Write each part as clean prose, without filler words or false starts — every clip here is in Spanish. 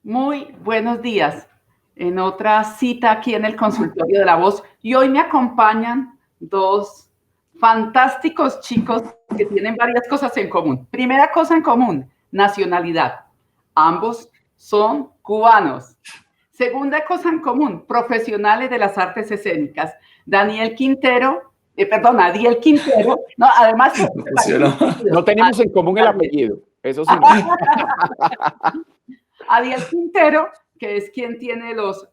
Muy buenos días. En otra cita aquí en el consultorio de La Voz. Y hoy me acompañan dos fantásticos chicos que tienen varias cosas en común. Primera cosa en común, nacionalidad. Ambos son cubanos. Segunda cosa en común, profesionales de las artes escénicas. Adiel Quintero, no, además no tenemos en común el apellido, eso sí. Adiel Quintero, que es quien tiene los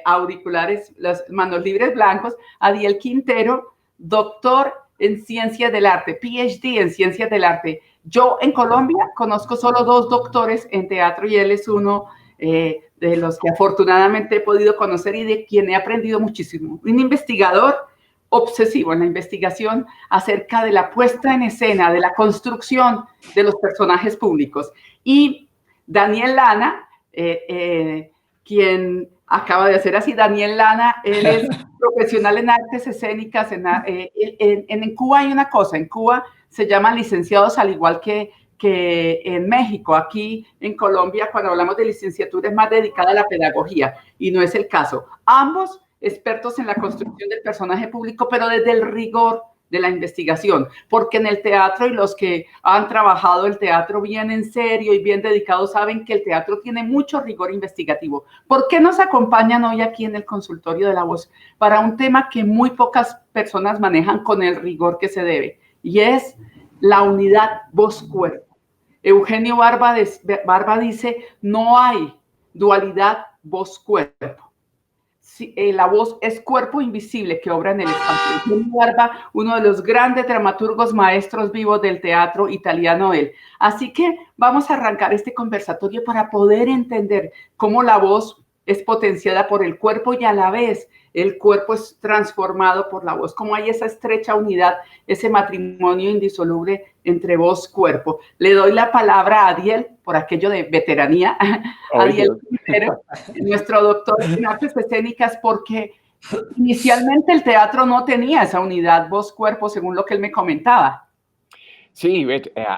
auriculares, las manos libres blancos. Adiel Quintero, doctor en Ciencias del Arte, PhD en Ciencias del Arte. Yo en Colombia conozco solo dos doctores en teatro y él es uno de los que afortunadamente he podido conocer y de quien he aprendido muchísimo. Un investigador obsesivo en la investigación acerca de la puesta en escena, de la construcción de los personajes públicos. Y Daniel Lana, quien acaba de hacer así, Daniel Lana, él es profesional en artes escénicas. En Cuba hay una cosa, en Cuba se llaman licenciados al igual que en México. Aquí en Colombia, cuando hablamos de licenciatura, es más dedicada a la pedagogía y no es el caso. Ambos expertos en la construcción del personaje público, pero desde el rigor de la investigación, porque en el teatro, y los que han trabajado el teatro bien en serio y bien dedicados saben que el teatro tiene mucho rigor investigativo. ¿Por qué nos acompañan hoy aquí en el consultorio de La Voz? Para un tema que muy pocas personas manejan con el rigor que se debe, y es la unidad voz-cuerpo. Eugenio Barba dice, no hay dualidad voz-cuerpo. La voz es cuerpo invisible que obra en el espacio. Eugenio Barba, uno de los grandes dramaturgos maestros vivos del teatro italiano él. Así que vamos a arrancar este conversatorio para poder entender cómo la voz es potenciada por el cuerpo y a la vez el cuerpo es transformado por la voz, cómo hay esa estrecha unidad, ese matrimonio indisoluble entre voz-cuerpo. Le doy la palabra a Adiel, por aquello de veteranía, Adiel Quintero, nuestro doctor en artes escénicas, porque inicialmente el teatro no tenía esa unidad voz-cuerpo, según lo que él me comentaba. Sí,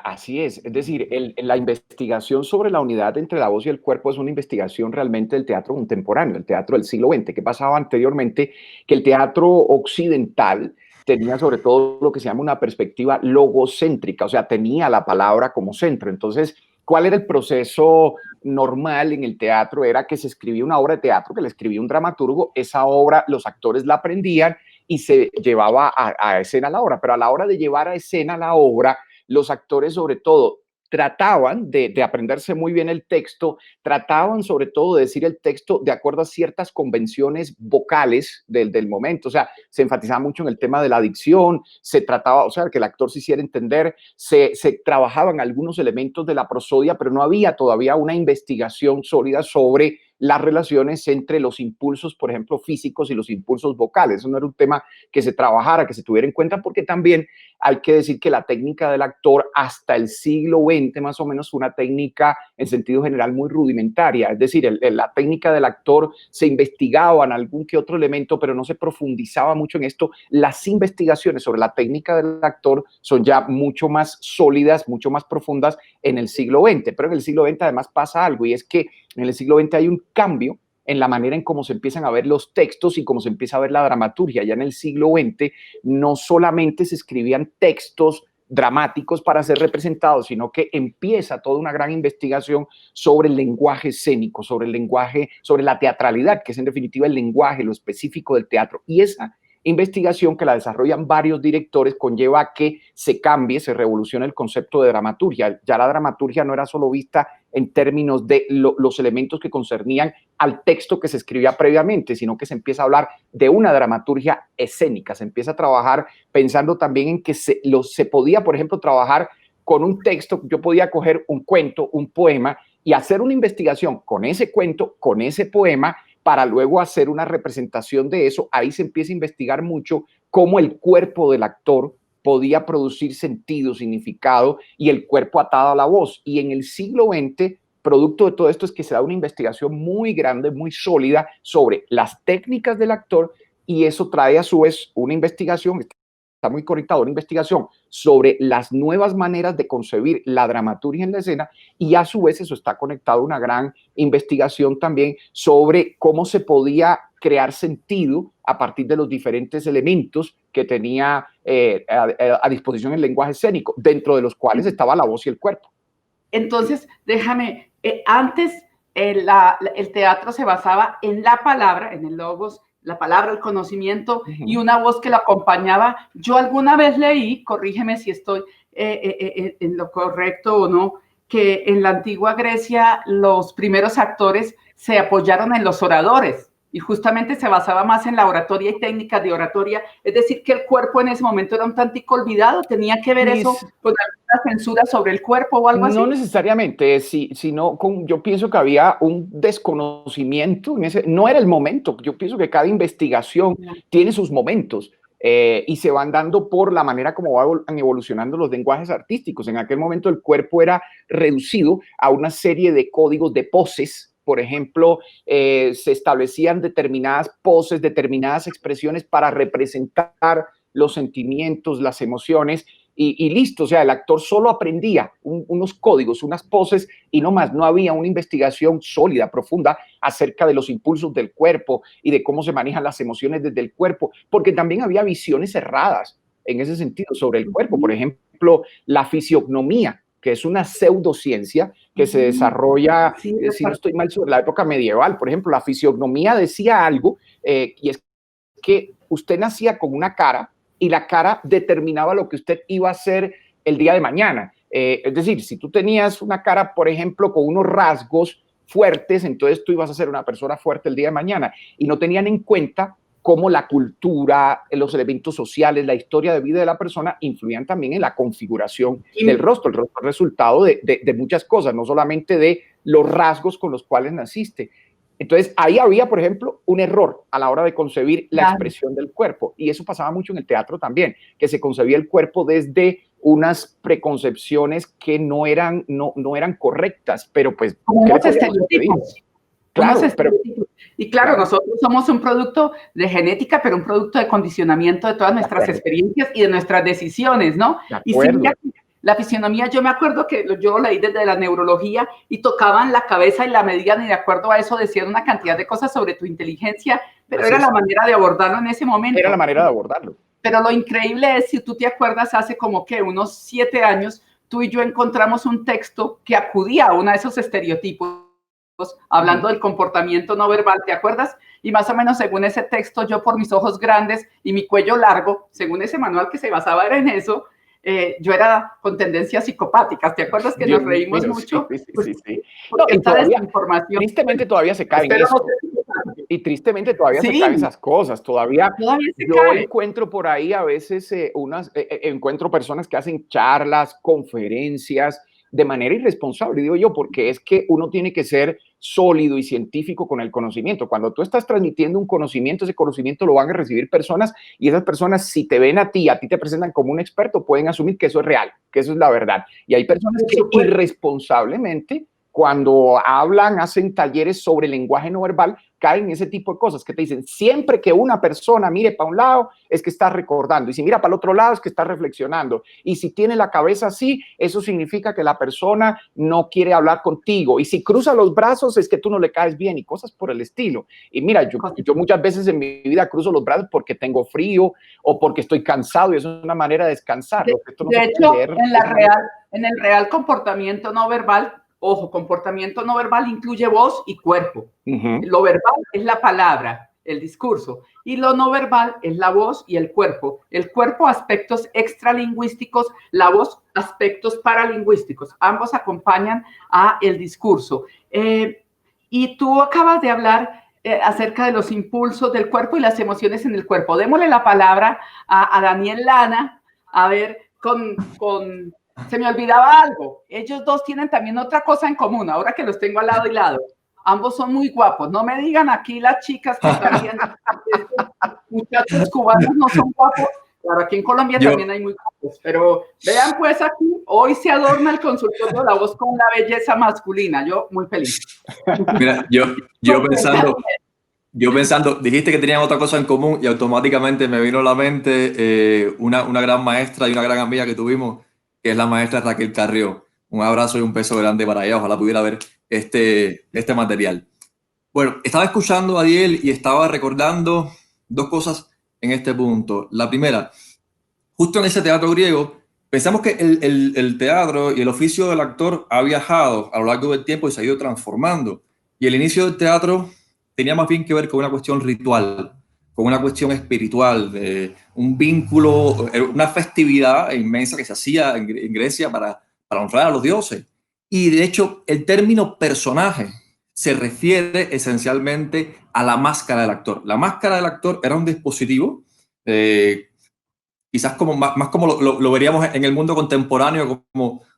así es. Es decir, la investigación sobre la unidad entre la voz y el cuerpo es una investigación realmente del teatro contemporáneo, el teatro del siglo XX. ¿Qué pasaba anteriormente? Que el teatro occidental tenía sobre todo lo que se llama una perspectiva logocéntrica, o sea, tenía la palabra como centro. Entonces, ¿cuál era el proceso normal en el teatro? Era que se escribía una obra de teatro, que le escribía un dramaturgo, esa obra los actores la aprendían y se llevaba a escena la obra, pero a la hora de llevar a escena la obra, los actores sobre todo trataban de aprenderse muy bien el texto, trataban sobre todo de decir el texto de acuerdo a ciertas convenciones vocales del momento, o sea, se enfatizaba mucho en el tema de la dicción, se trataba, o sea, que el actor se hiciera entender, se trabajaban algunos elementos de la prosodia, pero no había todavía una investigación sólida sobre las relaciones entre los impulsos, por ejemplo, físicos y los impulsos vocales. Eso no era un tema que se trabajara, que se tuviera en cuenta, porque también hay que decir que la técnica del actor hasta el siglo XX más o menos fue una técnica en sentido general muy rudimentaria, es decir, la técnica del actor se investigaba en algún que otro elemento, pero no se profundizaba mucho en esto. Las investigaciones sobre la técnica del actor son ya mucho más sólidas, mucho más profundas en el siglo XX, pero en el siglo XX además pasa algo, y es que en el siglo XX hay un cambio en la manera en cómo se empiezan a ver los textos y cómo se empieza a ver la dramaturgia. Ya en el siglo XX no solamente se escribían textos dramáticos para ser representados, sino que empieza toda una gran investigación sobre el lenguaje escénico, sobre el lenguaje, sobre la teatralidad, que es en definitiva el lenguaje, lo específico del teatro. Y esa investigación, que la desarrollan varios directores, conlleva a que se cambie, se revolucione el concepto de dramaturgia. Ya la dramaturgia no era solo vista en términos de los elementos que concernían al texto que se escribía previamente, sino que se empieza a hablar de una dramaturgia escénica, se empieza a trabajar pensando también en que se podía, por ejemplo, trabajar con un texto. Yo podía coger un cuento, un poema, y hacer una investigación con ese cuento, con ese poema, para luego hacer una representación de eso. Ahí se empieza a investigar mucho cómo el cuerpo del actor podía producir sentido, significado, y el cuerpo atado a la voz. Y en el siglo XX, producto de todo esto es que se da una investigación muy grande, muy sólida sobre las técnicas del actor, y eso trae a su vez una investigación, está muy conectado, una investigación sobre las nuevas maneras de concebir la dramaturgia en la escena, y a su vez eso está conectado a una gran investigación también sobre cómo se podía crear sentido a partir de los diferentes elementos que tenía a disposición el lenguaje escénico, dentro de los cuales estaba la voz y el cuerpo. Entonces, déjame, antes el teatro se basaba en la palabra, en el logos, la palabra, el conocimiento y una voz que lo acompañaba. Yo alguna vez leí, corrígeme si estoy en lo correcto o no, que en la antigua Grecia los primeros actores se apoyaron en los oradores y justamente se basaba más en la oratoria y técnicas de oratoria, es decir, que el cuerpo en ese momento era un tantico olvidado. ¿Tenía que ver eso con alguna censura sobre el cuerpo o algo así? No necesariamente, sino yo pienso que había un desconocimiento en ese, no era el momento. Yo pienso que cada investigación tiene sus momentos y se van dando por la manera como van evolucionando los lenguajes artísticos. En aquel momento el cuerpo era reducido a una serie de códigos de poses. Por ejemplo, se establecían determinadas poses, determinadas expresiones para representar los sentimientos, las emociones, y listo. O sea, el actor solo aprendía unos códigos, unas poses, y no más. No había una investigación sólida, profunda, acerca de los impulsos del cuerpo y de cómo se manejan las emociones desde el cuerpo, porque también había visiones erradas en ese sentido sobre el cuerpo. Por ejemplo, la fisiognomía, que es una pseudociencia que se desarrolla, si no estoy mal, sobre la época medieval. Por ejemplo, la fisiognomía decía algo, y es que usted nacía con una cara y la cara determinaba lo que usted iba a hacer el día de mañana. Es decir, si tú tenías una cara, por ejemplo, con unos rasgos fuertes, entonces tú ibas a ser una persona fuerte el día de mañana, y no tenían en cuenta cómo la cultura, los elementos sociales, la historia de vida de la persona influían también en la configuración del rostro. El rostro es resultado de muchas cosas, no solamente de los rasgos con los cuales naciste. Entonces, ahí había, por ejemplo, un error a la hora de concebir la expresión del cuerpo, y eso pasaba mucho en el teatro también, que se concebía el cuerpo desde unas preconcepciones que no eran correctas, pero pues... Como unos estereotipos. Claro, y claro, nosotros somos un producto de genética, pero un producto de condicionamiento de todas nuestras experiencias y de nuestras decisiones, ¿no? Y sí, la fisionomía, yo me acuerdo que yo leí desde la neurología y tocaban la cabeza y la medían, y de acuerdo a eso decían una cantidad de cosas sobre tu inteligencia, pero era la manera de abordarlo en ese momento. Era la manera de abordarlo. Pero lo increíble es, si tú te acuerdas, hace como que unos 7 años, tú y yo encontramos un texto que acudía a uno de esos estereotipos, hablando del comportamiento no verbal, ¿te acuerdas? Y más o menos según ese texto, yo por mis ojos grandes y mi cuello largo, según ese manual que se basaba era en eso, yo era con tendencias psicopáticas. ¿Te acuerdas que nos reímos mucho? Sí. No, y todavía, tristemente todavía se cae en eso. Y tristemente todavía se caen esas cosas. Todavía yo encuentro por ahí a veces encuentro personas que hacen charlas, conferencias de manera irresponsable, digo yo, porque es que uno tiene que ser sólido y científico con el conocimiento. Cuando tú estás transmitiendo un conocimiento, ese conocimiento lo van a recibir personas, y esas personas, si te ven a ti te presentan como un experto, pueden asumir que eso es real, que eso es la verdad. Y hay personas que irresponsablemente, cuando hablan, hacen talleres sobre lenguaje no verbal, caen en ese tipo de cosas que te dicen: siempre que una persona mire para un lado es que está recordando, y si mira para el otro lado es que está reflexionando, y si tiene la cabeza así, eso significa que la persona no quiere hablar contigo, y si cruza los brazos es que tú no le caes bien, y cosas por el estilo. Y mira, yo muchas veces en mi vida cruzo los brazos porque tengo frío o porque estoy cansado, y eso es una manera de descansar. De hecho, en el real comportamiento no verbal, ojo, comportamiento no verbal incluye voz y cuerpo. Lo verbal es la palabra, el discurso, y lo no verbal es la voz y el cuerpo. El cuerpo, aspectos extralingüísticos; la voz, aspectos paralingüísticos. Ambos acompañan a el discurso. Y tú acabas de hablar acerca de los impulsos del cuerpo y las emociones en el cuerpo. Démosle la palabra a Daniel Lana, a ver, se me olvidaba algo. Ellos dos tienen también otra cosa en común, ahora que los tengo al lado y lado. ambos son muy guapos. No me digan aquí las chicas que están viendo, estos muchachos cubanos no son guapos. Claro, aquí en Colombia también hay muy guapos, pero vean pues aquí, hoy se adorna el consultorio de la voz con la belleza masculina. Yo muy feliz. Mira, yo pensando, dijiste que tenían otra cosa en común y automáticamente me vino a la mente una gran maestra y una gran amiga que tuvimos, que es la maestra Raquel Carrió. Un abrazo y un beso grande para ella. Ojalá pudiera ver este material. Bueno, estaba escuchando a Adiel y estaba recordando dos cosas en este punto. La primera, justo en ese teatro griego, pensamos que el teatro y el oficio del actor ha viajado a lo largo del tiempo y se ha ido transformando. Y el inicio del teatro tenía más bien que ver con una cuestión ritual, con una cuestión espiritual, de un vínculo, una festividad inmensa que se hacía en Grecia para honrar a los dioses. Y de hecho, el término personaje se refiere esencialmente a la máscara del actor. La máscara del actor era un dispositivo, quizás como más como lo veríamos en el mundo contemporáneo,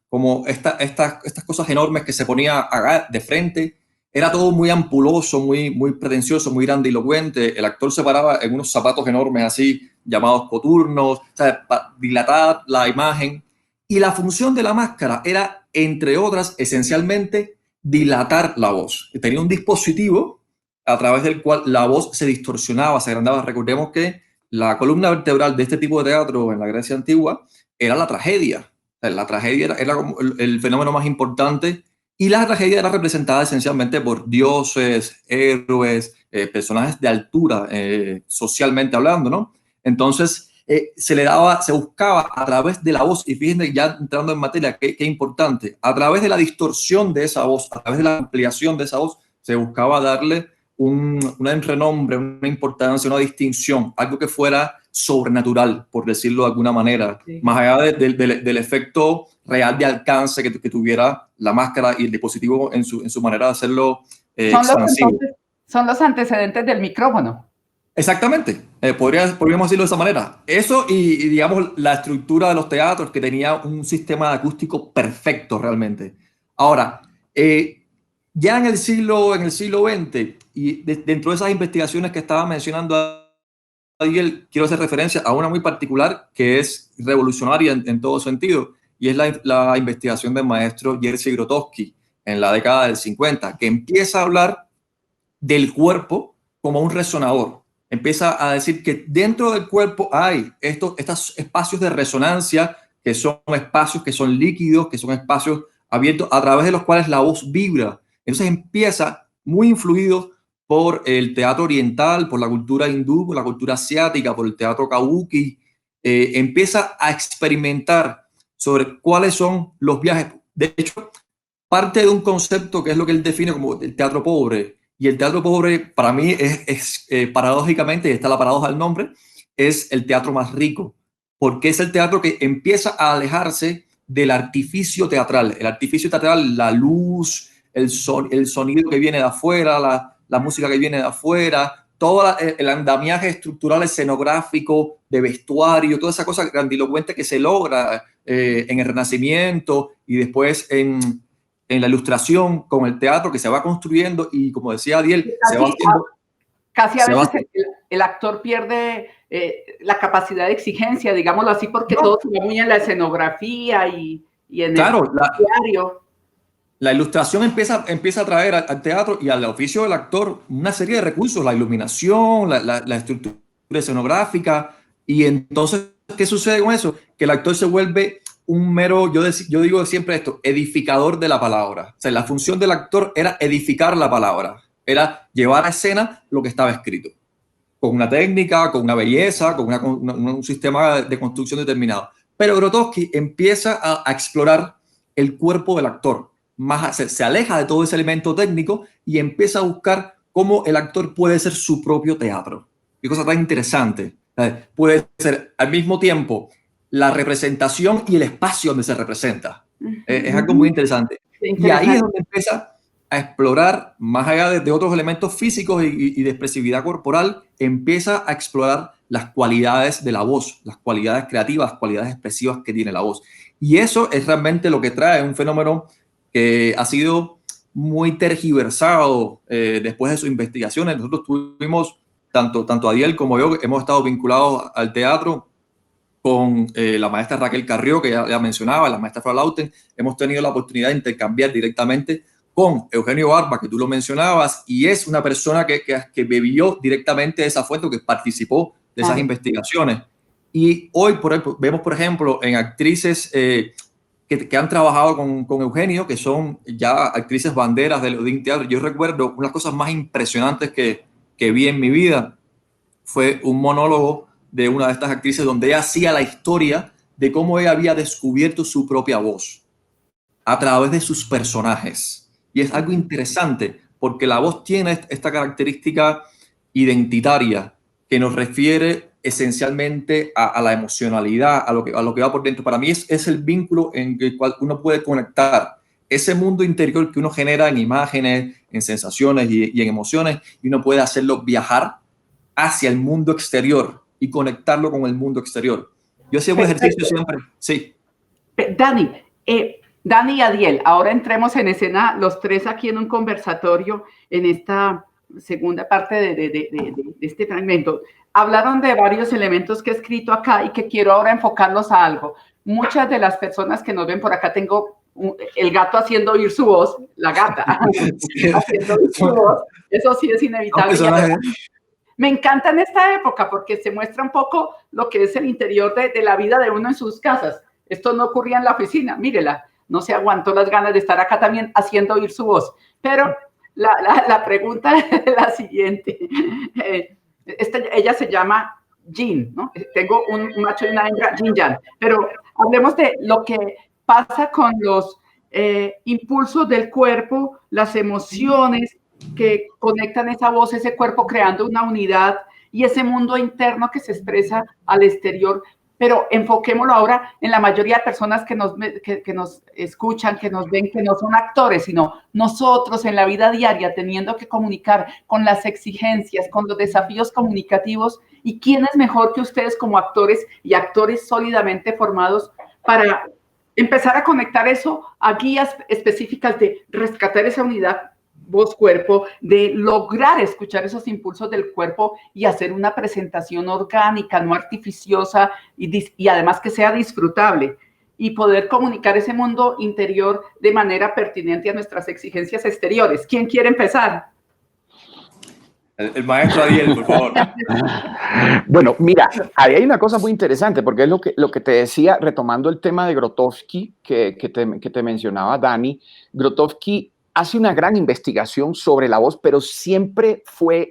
como estas cosas enormes que se ponía de frente. Era todo muy ampuloso, muy pretencioso, muy grandilocuente. El actor se paraba en unos zapatos enormes así, llamados coturnos, para dilatar la imagen. Y la función de la máscara era, entre otras, esencialmente dilatar la voz. Tenía un dispositivo a través del cual la voz se distorsionaba, se agrandaba. Recordemos que la columna vertebral de este tipo de teatro en la Grecia antigua era la tragedia. La tragedia era como el fenómeno más importante, y la tragedia era representada esencialmente por dioses, héroes, personajes de altura, socialmente hablando, ¿no? Entonces, se buscaba a través de la voz, y fíjense, ya entrando en materia, qué importante, a través de la distorsión de esa voz, a través de la ampliación de esa voz, se buscaba darle un renombre, una importancia, una distinción, algo que fuera sobrenatural, por decirlo de alguna manera, sí, más allá del efecto real de alcance que tuviera la máscara y el dispositivo en su manera de hacerlo expansivo. Son los antecedentes del micrófono. Exactamente, podríamos decirlo de esa manera. Eso y digamos la estructura de los teatros, que tenía un sistema acústico perfecto realmente. Ahora, ya en el siglo XX, y dentro de esas investigaciones que estaba mencionando Adiel, quiero hacer referencia a una muy particular que es revolucionaria en todo sentido, y es la investigación del maestro Jerzy Grotowski en la década del 50, que empieza a hablar del cuerpo como un resonador. Empieza a decir que dentro del cuerpo hay estos espacios de resonancia, que son espacios que son líquidos, que son espacios abiertos a través de los cuales la voz vibra. Entonces empieza, muy influido por el teatro oriental, por la cultura hindú, por la cultura asiática, por el teatro kabuki, empieza a experimentar sobre cuáles son los viajes. De hecho, parte de un concepto que es lo que él define como el teatro pobre. Y el teatro pobre, para mí, es paradójicamente, y está la paradoja del nombre, es el teatro más rico, porque es el teatro que empieza a alejarse del artificio teatral. El artificio teatral, la luz, el sonido que viene de afuera, la música que viene de afuera, todo el andamiaje estructural escenográfico, de vestuario, toda esa cosa grandilocuente que se logra en el Renacimiento y después en la ilustración con el teatro, que se va construyendo, y como decía Adiel, se va haciendo... Casi a veces el actor pierde la capacidad de exigencia, digámoslo así, porque todo se va muy en la escenografía y en el diario. La ilustración empieza a traer al teatro y al oficio del actor una serie de recursos, la iluminación, la estructura escenográfica, y entonces, ¿qué sucede con eso? Que el actor se vuelve un mero, yo digo siempre esto, edificador de la palabra. O sea, la función del actor era edificar la palabra, era llevar a escena lo que estaba escrito, con una técnica, con una belleza, con un sistema de construcción determinado. Pero Grotowski empieza a explorar el cuerpo del actor, se aleja de todo ese elemento técnico y empieza a buscar cómo el actor puede ser su propio teatro. Qué cosa tan interesante. Puede ser al mismo tiempo la representación y el espacio donde se representa. Es algo muy interesante. Y ahí es donde empieza a explorar, más allá de otros elementos físicos y de expresividad corporal, empieza a explorar las cualidades de la voz, las cualidades creativas, cualidades expresivas que tiene la voz. Y eso es realmente lo que trae un fenómeno que ha sido muy tergiversado después de sus investigaciones. Nosotros tuvimos, tanto Adiel como yo, hemos estado vinculados al teatro con la maestra Raquel Carrió, que ya mencionaba, la maestra Frau Lauten. Hemos tenido la oportunidad de intercambiar directamente con Eugenio Barba, que tú lo mencionabas, y es una persona que bebió directamente de esa fuente, que participó de esas investigaciones. Y hoy vemos, por ejemplo, en actrices que han trabajado con Eugenio, que son ya actrices banderas del Odín Teatro. Yo recuerdo una de las cosas más impresionantes que vi en mi vida fue un monólogo de una de estas actrices donde ella hacía la historia de cómo ella había descubierto su propia voz a través de sus personajes. Y es algo interesante porque la voz tiene esta característica identitaria que nos refiere esencialmente a la emocionalidad, a lo que va por dentro. Para mí es el vínculo en el cual uno puede conectar ese mundo interior que uno genera en imágenes, en sensaciones y en emociones, y uno puede hacerlo viajar hacia el mundo exterior y conectarlo con el mundo exterior. Yo hacía un ejercicio siempre. Sí. Dani y Adiel, ahora entremos en escena los tres aquí en un conversatorio en esta segunda parte de este fragmento. Hablaron de varios elementos que he escrito acá y que quiero ahora enfocarlos a algo. Muchas de las personas que nos ven por acá, tengo el gato haciendo oír su voz, la gata haciendo oír su voz, eso sí es inevitable. Me encanta en esta época porque se muestra un poco lo que es el interior de la vida de uno en sus casas. Esto no ocurría en la oficina, mírela, no se aguantó las ganas de estar acá también haciendo oír su voz. Pero la pregunta es la siguiente. Ella se llama Yin, ¿no? Tengo un macho y una hembra, Yin Yang. Pero hablemos de lo que pasa con los impulsos del cuerpo, las emociones que conectan esa voz, ese cuerpo, creando una unidad y ese mundo interno que se expresa al exterior. Pero enfoquémoslo ahora en la mayoría de personas que nos escuchan, que nos ven, que no son actores, sino nosotros en la vida diaria teniendo que comunicar con las exigencias, con los desafíos comunicativos. ¿Y quién es mejor que ustedes como actores y actores sólidamente formados para empezar a conectar eso a guías específicas de rescatar esa unidad voz-cuerpo, de lograr escuchar esos impulsos del cuerpo y hacer una presentación orgánica, no artificiosa y además que sea disfrutable y poder comunicar ese mundo interior de manera pertinente a nuestras exigencias exteriores? ¿Quién quiere empezar? El maestro Adiel, por favor. Bueno, mira, ahí hay una cosa muy interesante, porque es lo que te decía, retomando el tema de Grotowski, que te mencionaba Dani. Grotowski hace una gran investigación sobre la voz, pero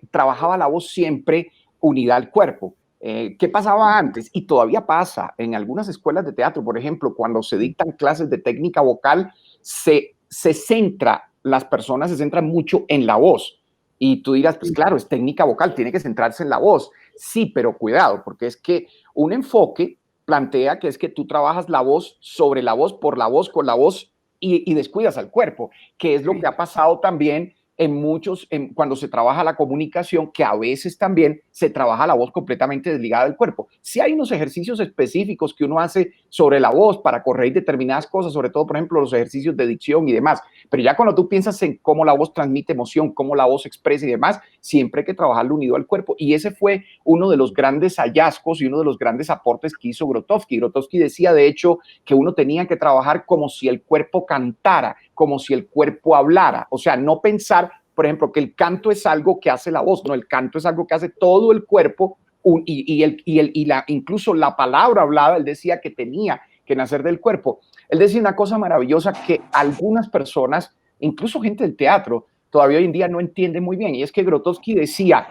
trabajaba la voz siempre unida al cuerpo. ¿Qué pasaba antes? Y todavía pasa en algunas escuelas de teatro, por ejemplo, cuando se dictan clases de técnica vocal, las personas se centran mucho en la voz. Y tú dirás, pues claro, es técnica vocal, tiene que centrarse en la voz. Sí, pero cuidado, porque es que un enfoque plantea que es que tú trabajas la voz sobre la voz, por la voz, con la voz y descuidas al cuerpo, que es lo que ha pasado también cuando se trabaja la comunicación, que a veces también se trabaja la voz completamente desligada del cuerpo. Sí hay unos ejercicios específicos que uno hace sobre la voz para corregir determinadas cosas, sobre todo, por ejemplo, los ejercicios de dicción y demás, pero ya cuando tú piensas en cómo la voz transmite emoción, cómo la voz expresa y demás, siempre hay que trabajarlo unido al cuerpo. Y ese fue uno de los grandes hallazgos y uno de los grandes aportes que hizo Grotowski. Grotowski decía, de hecho, que uno tenía que trabajar como si el cuerpo cantara, como si el cuerpo hablara, o sea, no pensar, por ejemplo, que el canto es algo que hace la voz, no, el canto es algo que hace todo el cuerpo incluso la palabra hablada, él decía que tenía que nacer del cuerpo. Él decía una cosa maravillosa que algunas personas, incluso gente del teatro, todavía hoy en día no entiende muy bien, y es que Grotowski decía,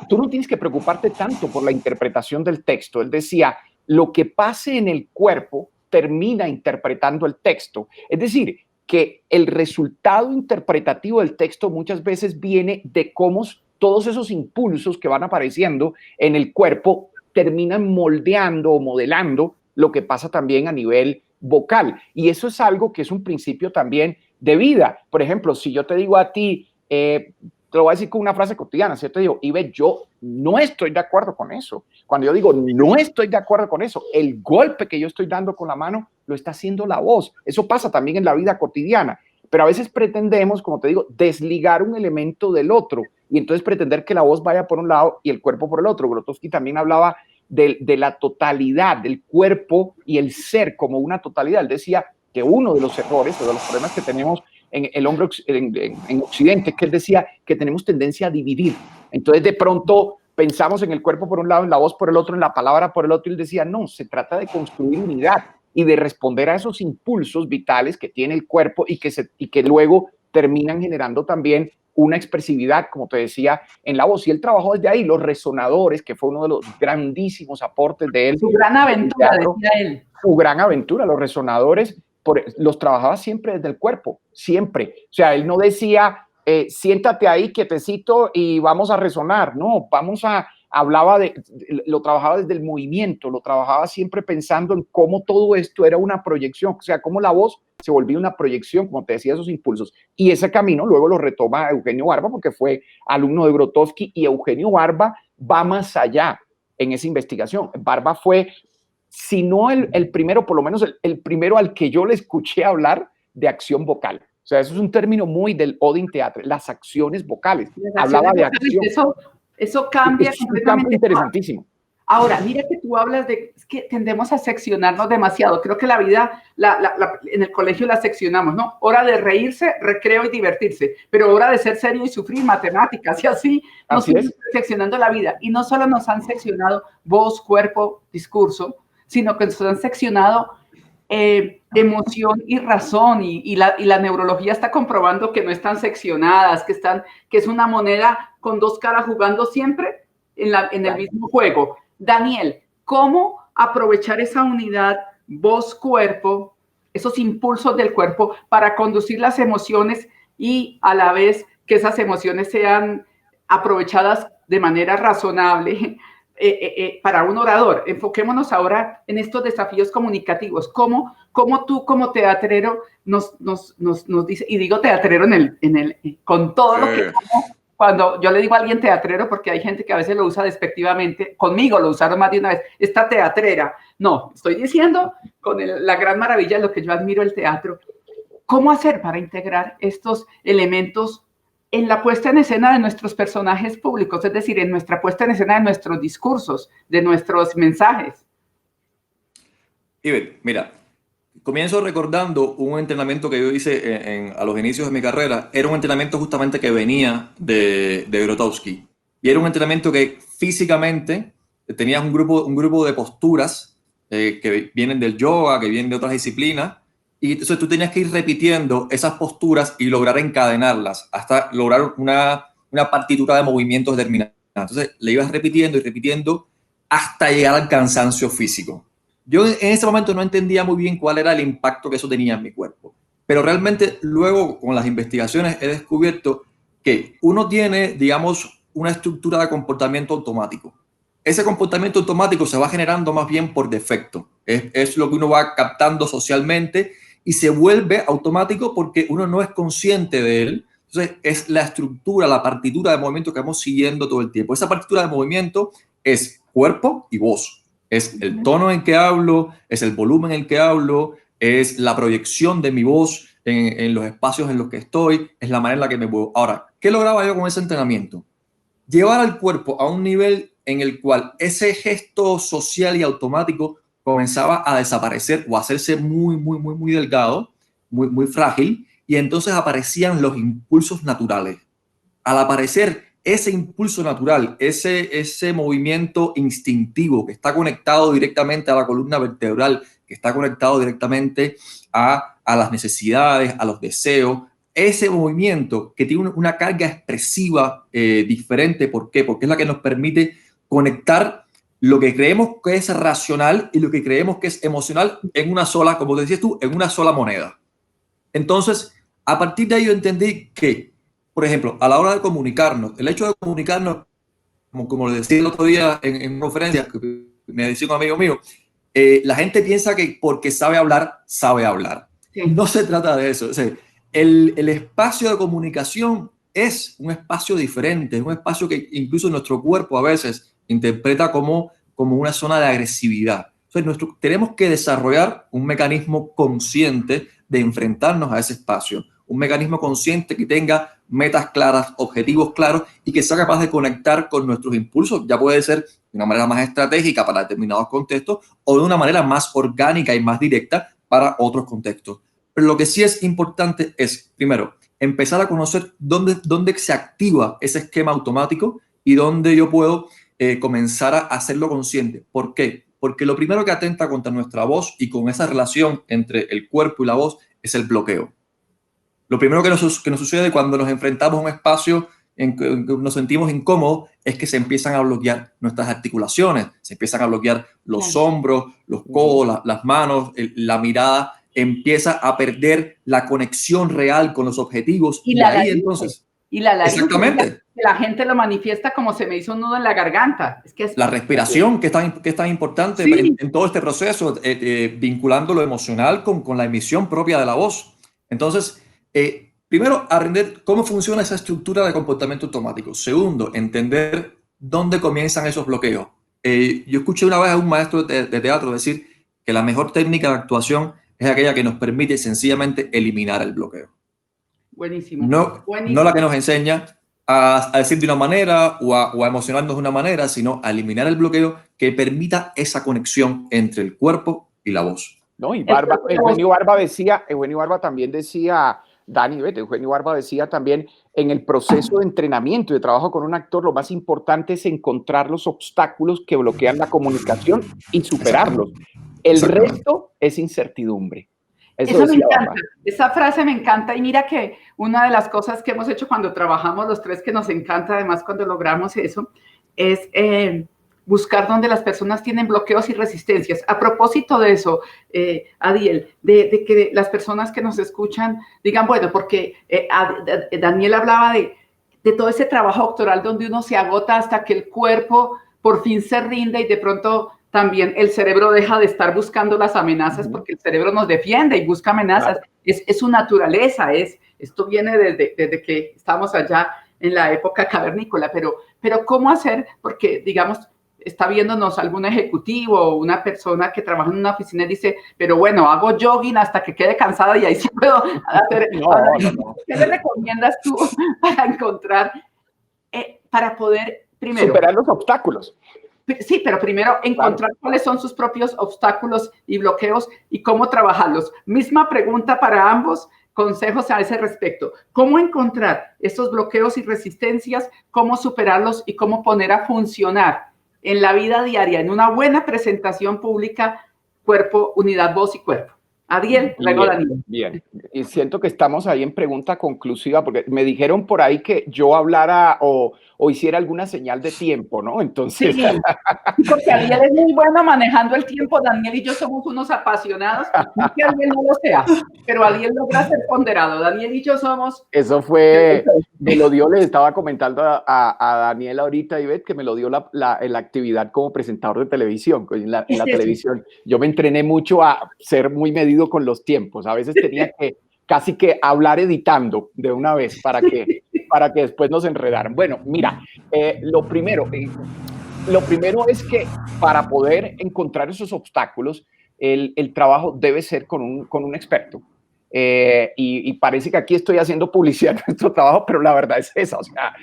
tú no tienes que preocuparte tanto por la interpretación del texto. Él decía, lo que pase en el cuerpo termina interpretando el texto. Es decir, que el resultado interpretativo del texto muchas veces viene de cómo todos esos impulsos que van apareciendo en el cuerpo terminan moldeando o modelando lo que pasa también a nivel vocal. Y eso es algo que es un principio también de vida. Por ejemplo, si yo te digo a ti, te lo voy a decir con una frase cotidiana, si yo te digo, Ibe, yo no estoy de acuerdo con eso. Cuando yo digo no estoy de acuerdo con eso, el golpe que yo estoy dando con la mano lo está haciendo la voz. Eso pasa también en la vida cotidiana. pero a veces pretendemos, como te digo, desligar un elemento del otro y entonces pretender que la voz vaya por un lado y el cuerpo por el otro. Grotowski también hablaba de la totalidad del cuerpo y el ser como una totalidad. Él decía que uno de los errores o de los problemas que tenemos en el hombre en Occidente es que él decía que tenemos tendencia a dividir. Entonces de pronto pensamos en el cuerpo por un lado, en la voz por el otro, en la palabra por el otro, y él decía, no, se trata de construir unidad y de responder a esos impulsos vitales que tiene el cuerpo y que luego terminan generando también una expresividad, como te decía, en la voz. Y él trabajó desde ahí, los resonadores, que fue uno de los grandísimos aportes de él. Su gran aventura, decía él. Su gran aventura, los resonadores, los trabajaba siempre desde el cuerpo, siempre. O sea, él no decía, siéntate ahí quietecito y vamos a resonar. No, lo trabajaba desde el movimiento, lo trabajaba siempre pensando en cómo todo esto era una proyección, o sea, cómo la voz se volvía una proyección, como te decía, esos impulsos. Y ese camino luego lo retoma Eugenio Barba, porque fue alumno de Grotowski, y Eugenio Barba va más allá en esa investigación. Barba fue, si no el primero, por lo menos el primero al que yo le escuché hablar de acción vocal. O sea, eso es un término muy del Odin Theatre, las acciones vocales. Hablaba de acción. Eso cambia. Es un campo interesantísimo. Ahora, mira que tú hablas de que tendemos a seccionarnos demasiado. Creo que la vida, en el colegio la seccionamos, ¿no? Hora de reírse, recreo y divertirse, pero hora de ser serio y sufrir matemáticas, y así nos estamos seccionando la vida. Y no solo nos han seccionado voz, cuerpo, discurso, sino que nos han seccionado emoción y razón, y la neurología está comprobando que no están seccionadas, que es una moneda con dos caras jugando siempre en el mismo juego. Daniel, ¿cómo aprovechar esa unidad voz-cuerpo, esos impulsos del cuerpo para conducir las emociones y a la vez que esas emociones sean aprovechadas de manera razonable para un orador? Enfoquémonos ahora en estos desafíos comunicativos. ¿Cómo tú como teatrero nos dice, y digo teatrero con todo lo que... Cuando yo le digo a alguien teatrero, porque hay gente que a veces lo usa despectivamente, conmigo lo usaron más de una vez, esta teatrera. No, estoy diciendo con la gran maravilla de lo que yo admiro el teatro. ¿Cómo hacer para integrar estos elementos en la puesta en escena de nuestros personajes públicos? Es decir, en nuestra puesta en escena de nuestros discursos, de nuestros mensajes. Iber, mira, comienzo recordando un entrenamiento que yo hice a los inicios de mi carrera. Era un entrenamiento justamente que venía de Grotowski. Y era un entrenamiento que físicamente tenías un grupo de posturas que vienen del yoga, que vienen de otras disciplinas. Y entonces tú tenías que ir repitiendo esas posturas y lograr encadenarlas hasta lograr una partitura de movimientos determinada. Entonces le ibas repitiendo y repitiendo hasta llegar al cansancio físico. Yo en ese momento no entendía muy bien cuál era el impacto que eso tenía en mi cuerpo, pero realmente luego con las investigaciones he descubierto que uno tiene, digamos, una estructura de comportamiento automático. Ese comportamiento automático se va generando más bien por defecto. Es lo que uno va captando socialmente y se vuelve automático porque uno no es consciente de él. Entonces es la estructura, la partitura de movimiento que vamos siguiendo todo el tiempo. Esa partitura de movimiento es cuerpo y voz. Es el tono en que hablo, es el volumen en el que hablo, es la proyección de mi voz en los espacios en los que estoy, es la manera en la que me muevo. Ahora, ¿qué lograba yo con ese entrenamiento? Llevar al cuerpo a un nivel en el cual ese gesto social y automático comenzaba a desaparecer o a hacerse muy delgado, muy frágil, y entonces aparecían los impulsos naturales. Al aparecer ese impulso natural, ese movimiento instintivo que está conectado directamente a la columna vertebral, que está conectado directamente a las necesidades, a los deseos, ese movimiento que tiene una carga expresiva diferente. ¿Por qué? Porque es la que nos permite conectar lo que creemos que es racional y lo que creemos que es emocional en una sola, como decías tú, en una sola moneda. Entonces, a partir de ahí yo entendí que, por ejemplo, a la hora de comunicarnos, el hecho de comunicarnos, como le decía el otro día en una conferencia que me decía un amigo mío, la gente piensa que porque sabe hablar, sabe hablar. Sí. No se trata de eso. O sea, el espacio de comunicación es un espacio diferente, es un espacio que incluso nuestro cuerpo a veces interpreta como una zona de agresividad. Entonces, tenemos que desarrollar un mecanismo consciente de enfrentarnos a ese espacio. un mecanismo consciente que tenga metas claras, objetivos claros y que sea capaz de conectar con nuestros impulsos. Ya puede ser de una manera más estratégica para determinados contextos o de una manera más orgánica y más directa para otros contextos. Pero lo que sí es importante es, primero, empezar a conocer dónde se activa ese esquema automático y dónde yo puedo comenzar a hacerlo consciente. ¿Por qué? Porque lo primero que atenta contra nuestra voz y con esa relación entre el cuerpo y la voz es el bloqueo. Lo primero que nos sucede cuando nos enfrentamos a un espacio en que nos sentimos incómodos es que se empiezan a bloquear nuestras articulaciones, se empiezan a bloquear los hombros, los codos, las manos, la mirada, empieza a perder la conexión real con los objetivos y ahí entonces... Y la laringe, exactamente. La gente lo manifiesta como se me hizo un nudo en la garganta. Es que la respiración, que es tan importante sí. en todo este proceso, vinculando lo emocional con la emisión propia de la voz. Entonces, primero, aprender cómo funciona esa estructura de comportamiento automático. Segundo, entender dónde comienzan esos bloqueos. Yo escuché una vez a un maestro de teatro decir que la mejor técnica de actuación es aquella que nos permite sencillamente eliminar el bloqueo. Buenísimo. No la que nos enseña a decir de una manera o a emocionarnos de una manera, sino a eliminar el bloqueo que permita esa conexión entre el cuerpo y la voz. No, y Eugenio Barba también decía, Eugenio Barba decía también, en el proceso de entrenamiento y de trabajo con un actor, lo más importante es encontrar los obstáculos que bloquean la comunicación y superarlos. El resto es incertidumbre. Eso me encanta, esa frase me encanta, y mira que una de las cosas que hemos hecho cuando trabajamos los tres, que nos encanta además cuando logramos eso, es buscar donde las personas tienen bloqueos y resistencias. A propósito de eso, Adiel, de que las personas que nos escuchan digan, bueno, porque Daniel hablaba de todo ese trabajo doctoral donde uno se agota hasta que el cuerpo por fin se rinde y de pronto también el cerebro deja de estar buscando las amenazas porque el cerebro nos defiende y busca amenazas. Claro. Es su naturaleza, esto viene desde que estamos allá en la época cavernícola, pero ¿cómo hacer? Porque, digamos, está viéndonos algún ejecutivo o una persona que trabaja en una oficina y dice, pero bueno, hago jogging hasta que quede cansada y ahí sí puedo hacer. No. ¿Qué le recomiendas tú para encontrar, para poder, primero, superar los obstáculos? Sí, pero primero encontrar cuáles son sus propios obstáculos y bloqueos y cómo trabajarlos. Misma pregunta para ambos, consejos a ese respecto. ¿Cómo encontrar estos bloqueos y resistencias? ¿Cómo superarlos y cómo poner a funcionar en la vida diaria, en una buena presentación pública, cuerpo, unidad, voz y cuerpo? Adiel, luego Daniel. Bien, y siento que estamos ahí en pregunta conclusiva, porque me dijeron por ahí que yo hablara o hiciera alguna señal de tiempo, ¿no? Entonces... Sí, porque Adiel es muy bueno manejando el tiempo. Daniel y yo somos unos apasionados, no que Adiel no lo sea, pero Adiel logra ser ponderado. Daniel y yo somos... Eso fue, me lo dio, le estaba comentando a Daniel ahorita, Ivette, que me lo dio la actividad como presentador de televisión, en la televisión. Yo me entrené mucho a ser muy medido con los tiempos. A veces tenía que casi que hablar editando de una vez para que después nos enredaran. Bueno, mira, lo primero es que para poder encontrar esos obstáculos, el trabajo debe ser con un experto. Y parece que aquí estoy haciendo publicidad de nuestro trabajo, pero la verdad es esa. O sea,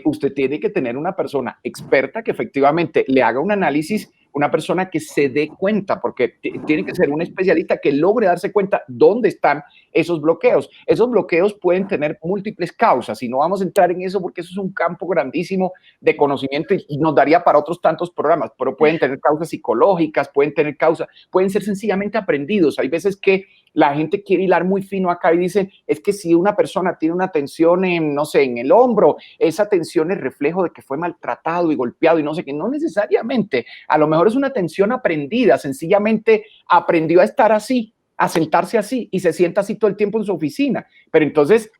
usted tiene que tener una persona experta que efectivamente le haga un análisis, una persona que se dé cuenta, porque tiene que ser un especialista que logre darse cuenta dónde están esos bloqueos. Esos bloqueos pueden tener múltiples causas y no vamos a entrar en eso porque eso es un campo grandísimo de conocimiento y nos daría para otros tantos programas, pero pueden tener causas psicológicas, pueden ser sencillamente aprendidos. Hay veces que la gente quiere hilar muy fino acá y dicen, es que si una persona tiene una tensión en, no sé, en el hombro, esa tensión es reflejo de que fue maltratado y golpeado y no sé qué, no necesariamente. A lo mejor es una tensión aprendida, sencillamente aprendió a estar así, a sentarse así y se sienta así todo el tiempo en su oficina. Pero entonces,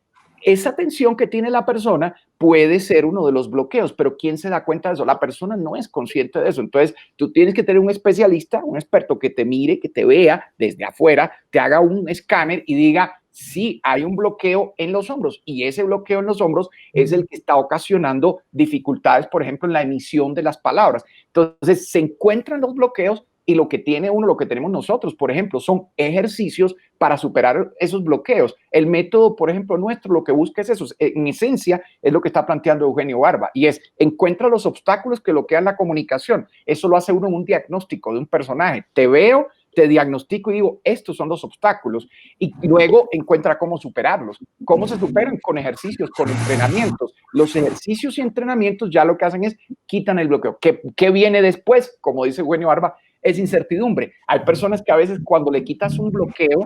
esa tensión que tiene la persona puede ser uno de los bloqueos, pero ¿quién se da cuenta de eso? La persona no es consciente de eso. Entonces, tú tienes que tener un especialista, un experto que te mire, que te vea desde afuera, te haga un escáner y diga, sí, hay un bloqueo en los hombros y ese bloqueo en los hombros es el que está ocasionando dificultades, por ejemplo, en la emisión de las palabras. Entonces, se encuentran los bloqueos Y lo que tiene uno, lo que tenemos nosotros, por ejemplo, son ejercicios para superar esos bloqueos. El método, por ejemplo, nuestro, lo que busca es eso. En esencia, es lo que está planteando Eugenio Barba, y es: encuentra los obstáculos que bloquean la comunicación. Eso lo hace uno en un diagnóstico de un personaje. Te veo, te diagnostico y digo, estos son los obstáculos, y luego encuentra cómo superarlos. ¿Cómo se superan? Con ejercicios, con entrenamientos. Los ejercicios y entrenamientos ya lo que hacen es quitan el bloqueo. ¿Qué viene después? Como dice Eugenio Barba, es incertidumbre. Hay personas que a veces cuando le quitas un bloqueo,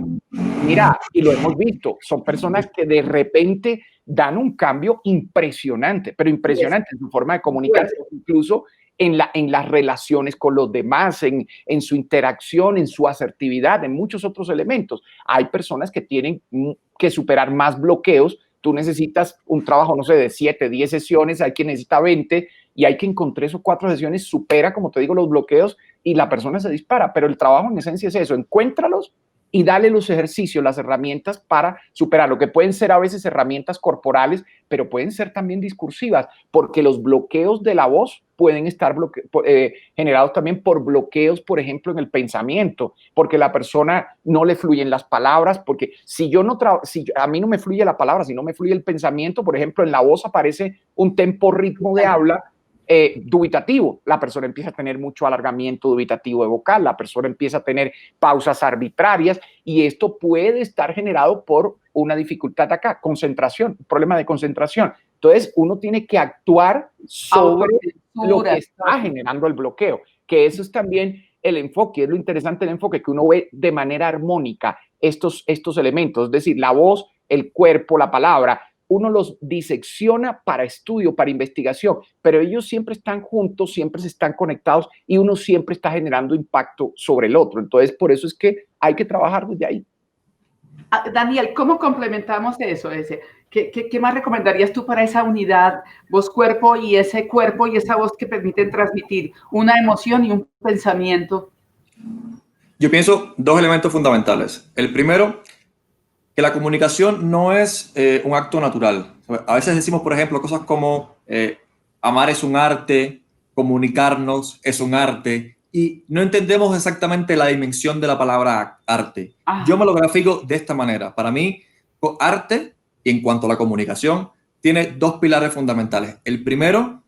mira, y lo hemos visto, son personas que de repente dan un cambio impresionante, pero impresionante en su forma de comunicarse, incluso en las relaciones con los demás, en su interacción, en su asertividad, en muchos otros elementos. Hay personas que tienen que superar más bloqueos. Tú necesitas un trabajo, no sé, de 7, 10 sesiones, hay quien necesita 20, y hay quien con 3 o 4 sesiones supera, como te digo, los bloqueos y la persona se dispara. Pero el trabajo en esencia es eso: encuéntralos y dale los ejercicios, las herramientas para superarlo, que pueden ser a veces herramientas corporales, pero pueden ser también discursivas, porque los bloqueos de la voz pueden estar generados también por bloqueos, por ejemplo, en el pensamiento, porque la persona no le fluyen las palabras, porque si a mí no me fluye la palabra, si no me fluye el pensamiento, por ejemplo, en la voz aparece un tempo, ritmo de habla dubitativo. La persona empieza a tener mucho alargamiento dubitativo de vocal, la persona empieza a tener pausas arbitrarias, y esto puede estar generado por una dificultad acá, concentración, problema de concentración. Entonces, uno tiene que actuar sobre lo que está generando el bloqueo, que eso es también el enfoque, es lo interesante del enfoque, que uno ve de manera armónica estos elementos, es decir, la voz, el cuerpo, la palabra. Uno los disecciona para estudio, para investigación, pero ellos siempre están juntos, siempre se están conectados, y uno siempre está generando impacto sobre el otro. Entonces, por eso es que hay que trabajar desde ahí. Daniel, ¿cómo complementamos eso? ¿Qué más recomendarías tú para esa unidad voz-cuerpo, y ese cuerpo y esa voz que permiten transmitir una emoción y un pensamiento? Yo pienso 2 elementos fundamentales. El primero, que la comunicación no es un acto natural. A veces decimos, por ejemplo, cosas como amar es un arte, comunicarnos es un arte, y no entendemos exactamente la dimensión de la palabra arte. Yo me lo grafico de esta manera. Para mí, arte, en cuanto a la comunicación, tiene 2 pilares fundamentales. El primero,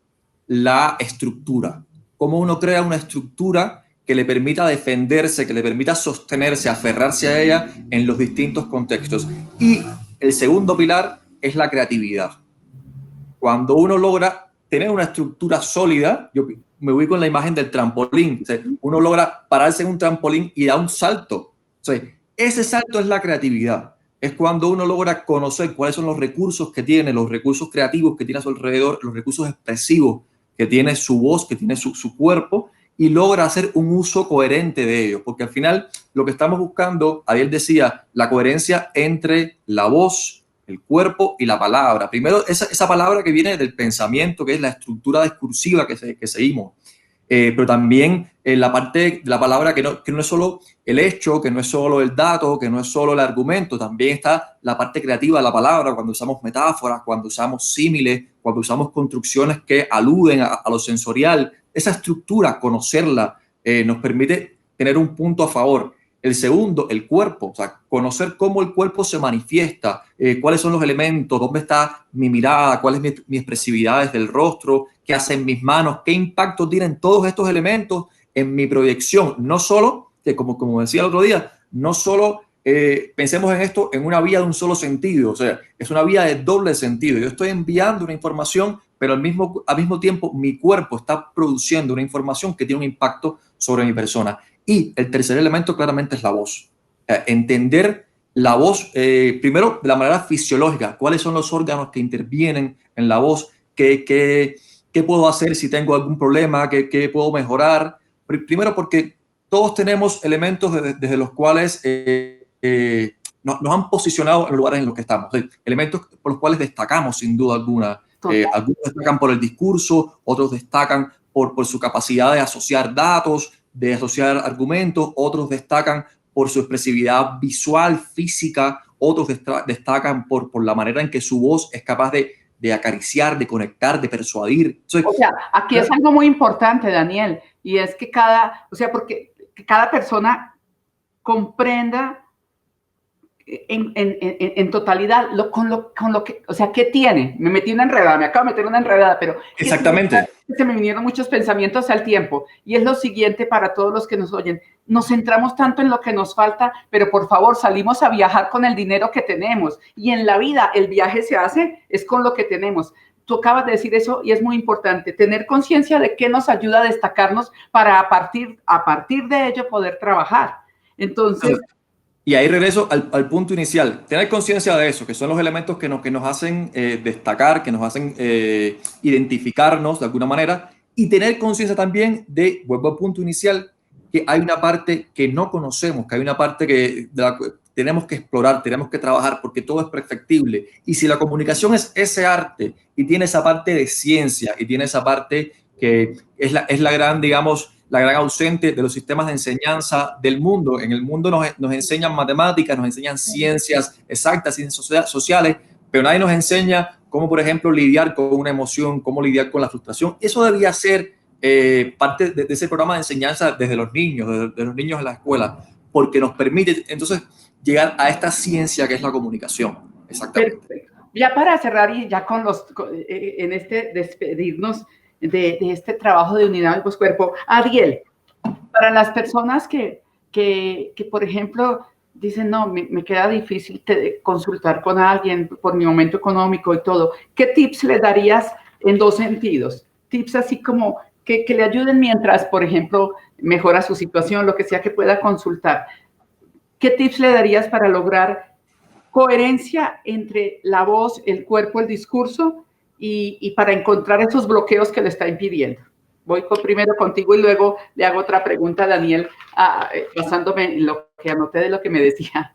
la estructura. Cómo uno crea una estructura que le permita defenderse, que le permita sostenerse, aferrarse a ella en los distintos contextos. Y el segundo pilar es la creatividad. Cuando uno logra tener una estructura sólida, yo me voy con la imagen del trampolín, o sea, uno logra pararse en un trampolín y da un salto. O sea, ese salto es la creatividad. Es cuando uno logra conocer cuáles son los recursos que tiene, los recursos creativos que tiene a su alrededor, los recursos expresivos que tiene su voz, que tiene su cuerpo, y logra hacer un uso coherente de ellos. Porque al final lo que estamos buscando, Ariel decía, la coherencia entre la voz, el cuerpo y la palabra. Primero, esa palabra que viene del pensamiento, que es la estructura discursiva que seguimos. Pero también la parte de la palabra que no es solo el hecho, que no es solo el dato, que no es solo el argumento, también está la parte creativa de la palabra, cuando usamos metáforas, cuando usamos símiles, cuando usamos construcciones que aluden a lo sensorial. Esa estructura, conocerla, nos permite tener un punto a favor. El segundo, el cuerpo, o sea, conocer cómo el cuerpo se manifiesta, cuáles son los elementos, dónde está mi mirada, cuál es mi expresividad desde el rostro, qué hacen mis manos, qué impacto tienen todos estos elementos en mi proyección. No solo, que como decía el otro día, no solo pensemos en esto en una vía de un solo sentido, o sea, es una vía de doble sentido. Yo estoy enviando una información, pero al mismo tiempo mi cuerpo está produciendo una información que tiene un impacto sobre mi persona. Y el tercer elemento claramente es la voz. Entender la voz, primero de la manera fisiológica, cuáles son los órganos que intervienen en la voz, qué puedo hacer si tengo algún problema, qué puedo mejorar. Primero porque todos tenemos elementos desde los cuales nos han posicionado en los lugares en los que estamos. Elementos por los cuales destacamos sin duda alguna. Algunos destacan por el discurso, otros destacan por su capacidad de asociar datos, de asociar argumentos, otros destacan por su expresividad visual, física, otros destacan por la manera en que su voz es capaz de acariciar, de conectar, de persuadir. O sea, aquí es algo muy importante, Daniel, y es que porque que cada persona comprenda en totalidad con lo que, o sea, ¿qué tiene? Me metí una enredada, me acabo de meter una enredada, pero exactamente. Se me vinieron muchos pensamientos al tiempo, y es lo siguiente para todos los que nos oyen: nos centramos tanto en lo que nos falta, pero por favor, salimos a viajar con el dinero que tenemos, y en la vida el viaje se hace es con lo que tenemos. Tú acabas de decir eso y es muy importante, tener conciencia de qué nos ayuda a destacarnos para a partir de ello poder trabajar. Entonces, y ahí regreso al punto inicial, tener conciencia de eso, que son los elementos que nos hacen destacar, que nos hacen identificarnos de alguna manera, y tener conciencia también de, vuelvo al punto inicial, que hay una parte que no conocemos, que hay una parte de la que tenemos que explorar, tenemos que trabajar, porque todo es perfectible. Y si la comunicación es ese arte y tiene esa parte de ciencia y tiene esa parte que es la gran, digamos, la gran ausente de los sistemas de enseñanza del mundo. En el mundo nos enseñan matemáticas, nos enseñan ciencias exactas, ciencias sociales, pero nadie nos enseña cómo, por ejemplo, lidiar con una emoción, cómo lidiar con la frustración. Eso debía ser parte de ese programa de enseñanza desde los niños, de los niños en la escuela, porque nos permite entonces llegar a esta ciencia que es la comunicación. Exactamente. Perfecto. Ya para cerrar y ya en este despedirnos de este trabajo de unidad del voz-cuerpo, Ariel, para las personas que por ejemplo, dicen, no, me queda difícil consultar con alguien por mi momento económico y todo, ¿qué tips le darías en dos sentidos? Tips así como que le ayuden mientras, por ejemplo, mejora su situación, lo que sea que pueda consultar. ¿Qué tips le darías para lograr coherencia entre la voz, el cuerpo, el discurso y para encontrar esos bloqueos que le está impidiendo? Voy primero contigo y luego le hago otra pregunta a Daniel, basándome en lo que anoté de lo que me decía.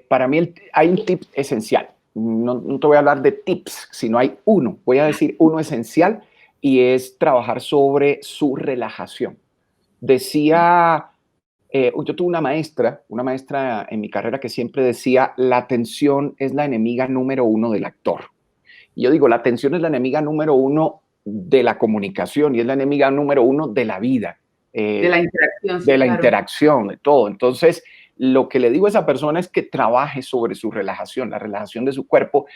Para mí hay un tip esencial. No te voy a hablar de tips, sino hay uno. Voy a decir uno esencial, y es trabajar sobre su relajación. Decía... yo tuve una maestra en mi carrera que siempre decía: la tensión es la enemiga número uno del actor. Y yo digo, la tensión es la enemiga número uno de la comunicación y es la enemiga número uno de la vida. De la interacción. De la interacción, de todo. Entonces, lo que le digo a esa persona es que trabaje sobre su relajación, la relajación de su cuerpo,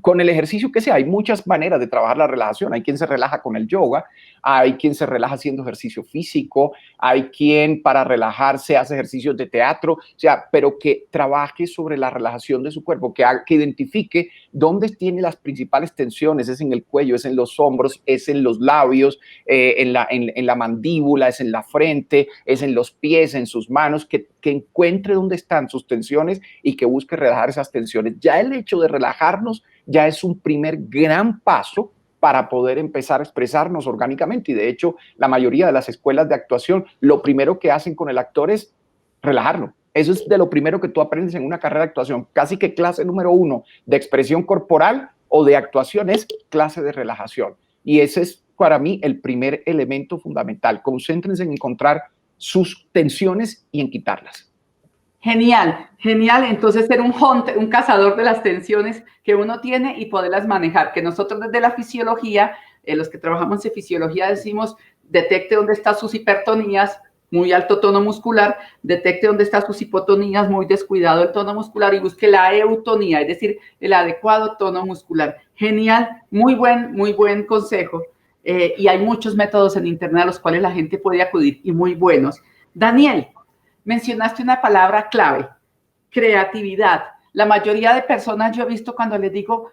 con el ejercicio que sea. Hay muchas maneras de trabajar la relajación. Hay quien se relaja con el yoga, hay quien se relaja haciendo ejercicio físico, hay quien para relajarse hace ejercicios de teatro, o sea, pero que trabaje sobre la relajación de su cuerpo, que identifique dónde tiene las principales tensiones. Es en el cuello, es en los hombros, es en los labios, en la mandíbula, es en la frente, es en los pies, en sus manos, que encuentre dónde están sus tensiones y que busque relajar esas tensiones. Ya el hecho de relajarnos ya es un primer gran paso para poder empezar a expresarnos orgánicamente. Y de hecho, la mayoría de las escuelas de actuación, lo primero que hacen con el actor es relajarlo. Eso es de lo primero que tú aprendes en una carrera de actuación. Casi que clase número 1 de expresión corporal o de actuación es clase de relajación. Y ese es para mí el primer elemento fundamental. Concéntrense en encontrar sus tensiones y en quitarlas. Genial, genial. Entonces, ser un hunter, un cazador de las tensiones que uno tiene y poderlas manejar. Que nosotros desde la fisiología, los que trabajamos en fisiología, decimos: detecte dónde están sus hipertonías, muy alto tono muscular, detecte dónde están sus hipotonías, muy descuidado el tono muscular, y busque la eutonía, es decir, el adecuado tono muscular. Genial, muy buen consejo. Y hay muchos métodos en internet a los cuales la gente puede acudir y muy buenos. Daniel, mencionaste una palabra clave: creatividad. La mayoría de personas, yo he visto cuando les digo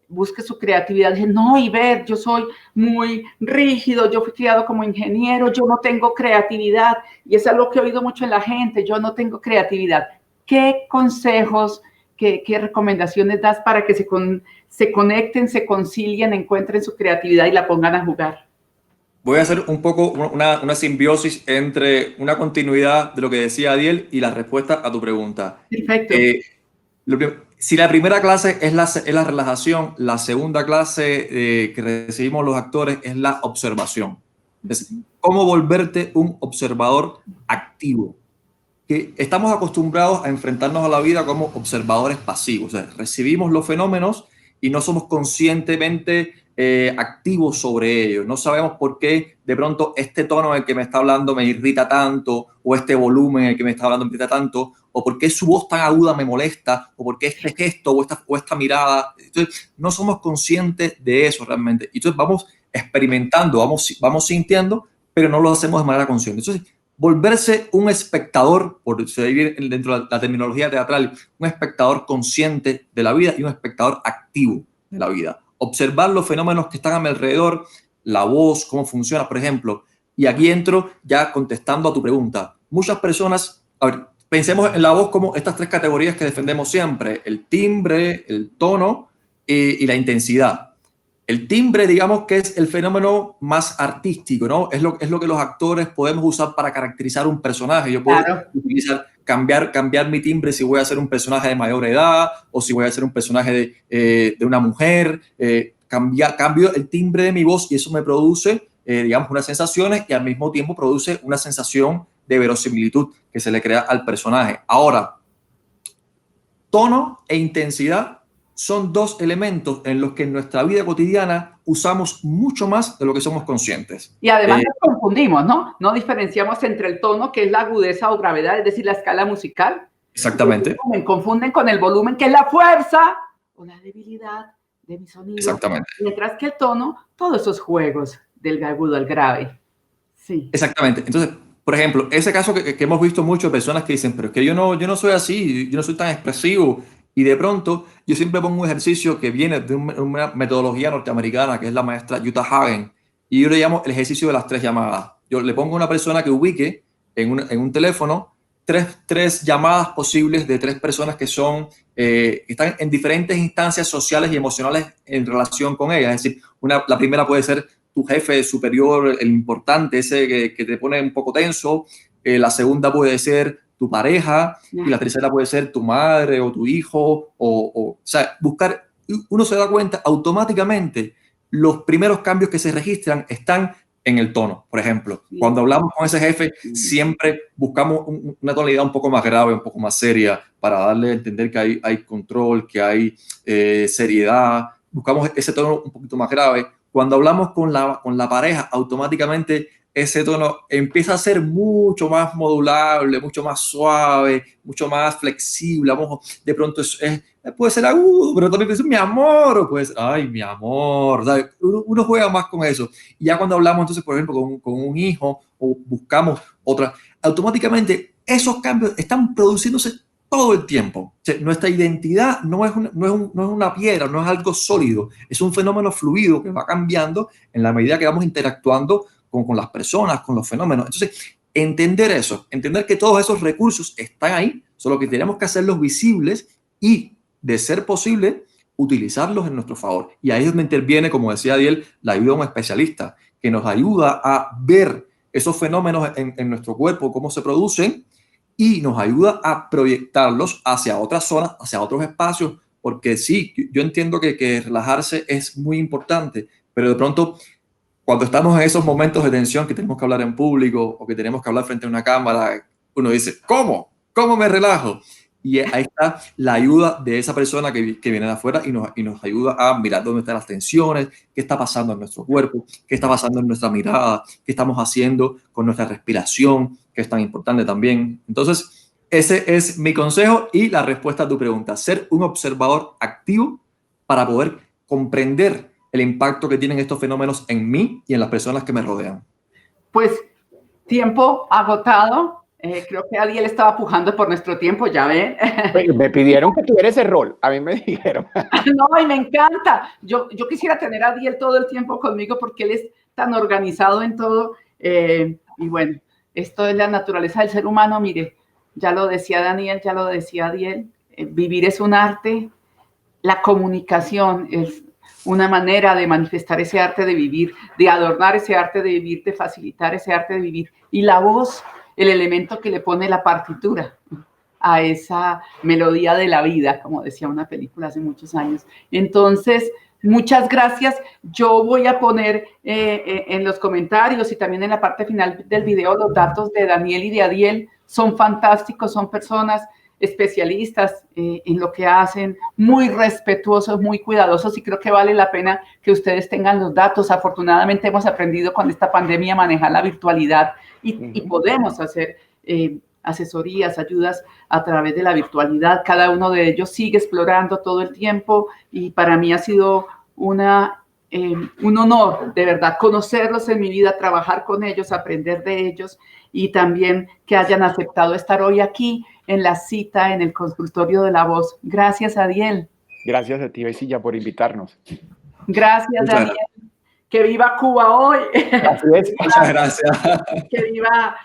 busque su creatividad, dicen: no, Ivette, yo soy muy rígido, yo fui criado como ingeniero, yo no tengo creatividad. Y eso es algo que he oído mucho en la gente: yo no tengo creatividad. ¿Qué consejos, qué recomendaciones das para que se conecten, se concilien, encuentren su creatividad y la pongan a jugar? Voy a hacer un poco una simbiosis entre una continuidad de lo que decía Adiel y la respuesta a tu pregunta. Perfecto. Si la primera clase es la relajación, la segunda clase que recibimos los actores es la observación. Es cómo volverte un observador activo. Que estamos acostumbrados a enfrentarnos a la vida como observadores pasivos. O sea, recibimos los fenómenos y no somos conscientemente activo sobre ello. No sabemos por qué de pronto este tono en el que me está hablando me irrita tanto, o este volumen en el que me está hablando me irrita tanto, o por qué su voz tan aguda me molesta, o por qué este gesto o esta mirada. Entonces, no somos conscientes de eso realmente. Entonces, vamos experimentando, vamos sintiendo, pero no lo hacemos de manera consciente. Entonces, volverse un espectador, por seguir dentro de la terminología teatral, un espectador consciente de la vida y un espectador activo de la vida. Observar los fenómenos que están a mi alrededor, la voz, cómo funciona, por ejemplo. Y aquí entro ya contestando a tu pregunta. Muchas personas, a ver, pensemos en la voz como estas 3 categorías que defendemos siempre: el timbre, el tono y la intensidad. El timbre, digamos que es el fenómeno más artístico, ¿no? Es lo que los actores podemos usar para caracterizar un personaje. Yo puedo utilizar, cambiar mi timbre si voy a hacer un personaje de mayor edad o si voy a hacer un personaje de una mujer. Cambio el timbre de mi voz y eso me produce, digamos, unas sensaciones y al mismo tiempo produce una sensación de verosimilitud que se le crea al personaje. Ahora, tono e intensidad son 2 elementos en los que en nuestra vida cotidiana usamos mucho más de lo que somos conscientes. Y además nos confundimos, ¿no? No diferenciamos entre el tono, que es la agudeza o gravedad, es decir, la escala musical. Exactamente. Me confunden con el volumen, que es la fuerza o la debilidad de mi sonido. Exactamente. Mientras que el tono, todos esos juegos del agudo al grave. Sí. Exactamente. Entonces, por ejemplo, ese caso que hemos visto mucho, personas que dicen, pero es que yo no soy así, yo no soy tan expresivo. Y de pronto, yo siempre pongo un ejercicio que viene de una metodología norteamericana, que es la maestra Jutta Hagen, y yo le llamo el ejercicio de las 3 llamadas. Yo le pongo a una persona que ubique en un teléfono tres llamadas posibles de 3 personas que están en diferentes instancias sociales y emocionales en relación con ella. Es decir, la primera puede ser tu jefe superior, el importante, ese que te pone un poco tenso. La segunda puede ser tu pareja, y la tercera puede ser tu madre o tu hijo, o sea, buscar, uno se da cuenta automáticamente, los primeros cambios que se registran están en el tono. Por ejemplo, cuando hablamos con ese jefe, siempre buscamos una tonalidad un poco más grave, un poco más seria, para darle a entender que hay control, que hay seriedad. Buscamos ese tono un poquito más grave. Cuando hablamos con la pareja, automáticamente ese tono empieza a ser mucho más modulable, mucho más suave, mucho más flexible. De pronto puede ser agudo, pero también puede ser mi amor, o puede ser, ay, mi amor. ¿Sabes? Uno juega más con eso. Y ya cuando hablamos, entonces, por ejemplo, con un hijo, o buscamos otra, automáticamente esos cambios están produciéndose todo el tiempo. O sea, nuestra identidad no es una piedra, no es algo sólido, es un fenómeno fluido que va cambiando en la medida que vamos interactuando con las personas, con los fenómenos. Entonces, entender eso, entender que todos esos recursos están ahí, solo que tenemos que hacerlos visibles y, de ser posible, utilizarlos en nuestro favor. Y ahí es donde interviene, como decía Adiel, la ayuda de un especialista, que nos ayuda a ver esos fenómenos en nuestro cuerpo, cómo se producen, y nos ayuda a proyectarlos hacia otras zonas, hacia otros espacios, porque sí, yo entiendo que relajarse es muy importante, pero de pronto, cuando estamos en esos momentos de tensión que tenemos que hablar en público o que tenemos que hablar frente a una cámara, uno dice, ¿cómo? ¿Cómo me relajo? Y ahí está la ayuda de esa persona que viene de afuera y nos ayuda a mirar dónde están las tensiones, qué está pasando en nuestro cuerpo, qué está pasando en nuestra mirada, qué estamos haciendo con nuestra respiración, que es tan importante también. Entonces, ese es mi consejo y la respuesta a tu pregunta. Ser un observador activo para poder comprender el impacto que tienen estos fenómenos en mí y en las personas que me rodean. Pues tiempo agotado. Creo que Adiel estaba pujando por nuestro tiempo, ya ven. Me pidieron que tuviera ese rol, a mí me dijeron. No, y me encanta. Yo quisiera tener a Adiel todo el tiempo conmigo porque él es tan organizado en todo. Y bueno, esto es la naturaleza del ser humano. Mire, ya lo decía Daniel, ya lo decía Adiel. Vivir es un arte. La comunicación es una manera de manifestar ese arte de vivir, de adornar ese arte de vivir, de facilitar ese arte de vivir. Y la voz, el elemento que le pone la partitura a esa melodía de la vida, como decía una película hace muchos años. Entonces, muchas gracias. Yo voy a poner en los comentarios y también en la parte final del video los datos de Daniel y de Adiel. Son fantásticos, son personas especialistas en lo que hacen, muy respetuosos, muy cuidadosos, y creo que vale la pena que ustedes tengan los datos. Afortunadamente hemos aprendido con esta pandemia a manejar la virtualidad y podemos hacer asesorías, ayudas a través de la virtualidad. Cada uno de ellos sigue explorando todo el tiempo y para mí ha sido un honor, de verdad, conocerlos en mi vida, trabajar con ellos, aprender de ellos y también que hayan aceptado estar hoy aquí en la cita en el consultorio de La Voz. Gracias, Adiel. Gracias a ti, Besilla, por invitarnos. Gracias, Daniel. Que viva Cuba hoy. Así es. Muchas gracias. Que viva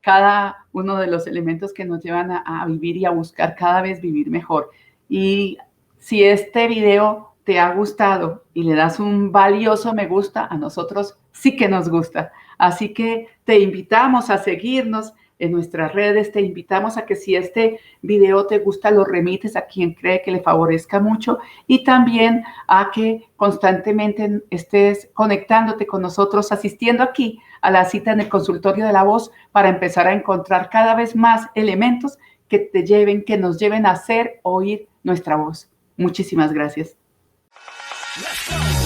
cada uno de los elementos que nos llevan a vivir y a buscar cada vez vivir mejor. Y si este video te ha gustado y le das un valioso me gusta, a nosotros sí que nos gusta. Así que te invitamos a seguirnos en nuestras redes, te invitamos a que si este video te gusta, lo remites a quien cree que le favorezca mucho y también a que constantemente estés conectándote con nosotros, asistiendo aquí a la cita en el consultorio de La Voz para empezar a encontrar cada vez más elementos que nos lleven a hacer oír nuestra voz. Muchísimas gracias. Let's go.